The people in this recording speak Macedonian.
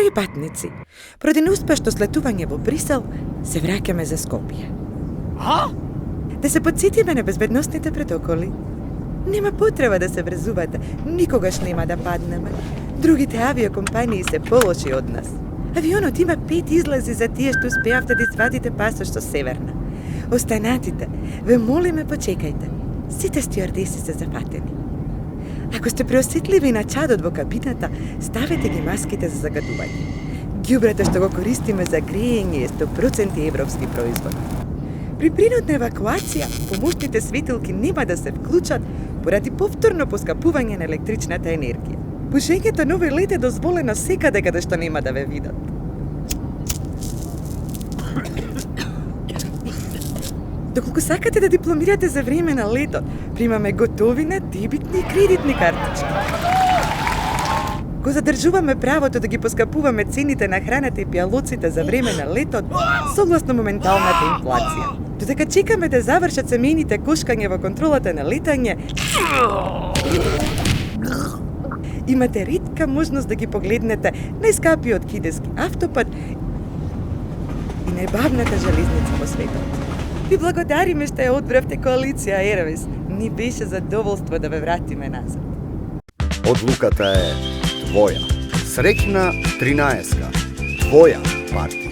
Драги патници, поради неуспешно слетување во Брисел, се враќаме за Скопје. Да се подсетиме на безбедносните протоколи. Нема потреба да се врзувате, никогаш нема да паднеме. Другите авиокомпании се полоши од нас. Авионот има 5 излази за тие што успеавте да извадите пасош со Северна. Останатите, ве молиме, почекајте. Сите стюардеси се зафатени. Ако сте преосетливи на чадот во кабината, ставете ги маските за загадување. Ѓубрето што го користиме за грејење е 100% европски производ. При принудна евакуација, помошните светилки нема да се вклучат поради повторно поскапување на електричната енергија. Пушењето на овој лед е дозволено секаде каде што нема да ве видат. Доколку сакате да дипломирате за време на летот, примаме готовина, дебитни и кредитни картички. Го задржуваме правото да ги поскапуваме цените на храната и пијалоците за време на летот, согласно моменталната инфлација. Додека чекаме да завршат семејните кошкања во контролата на летање, имате ретка можност да ги погледнете најскапиот кидески автопат и најбавната железница во светот. Ви благодариме што ја одбравте коалиција Airways. Ни беше задоволство да ве вратиме назад. Одлуката е твоја. Среќна 13-ка. Твоја партија.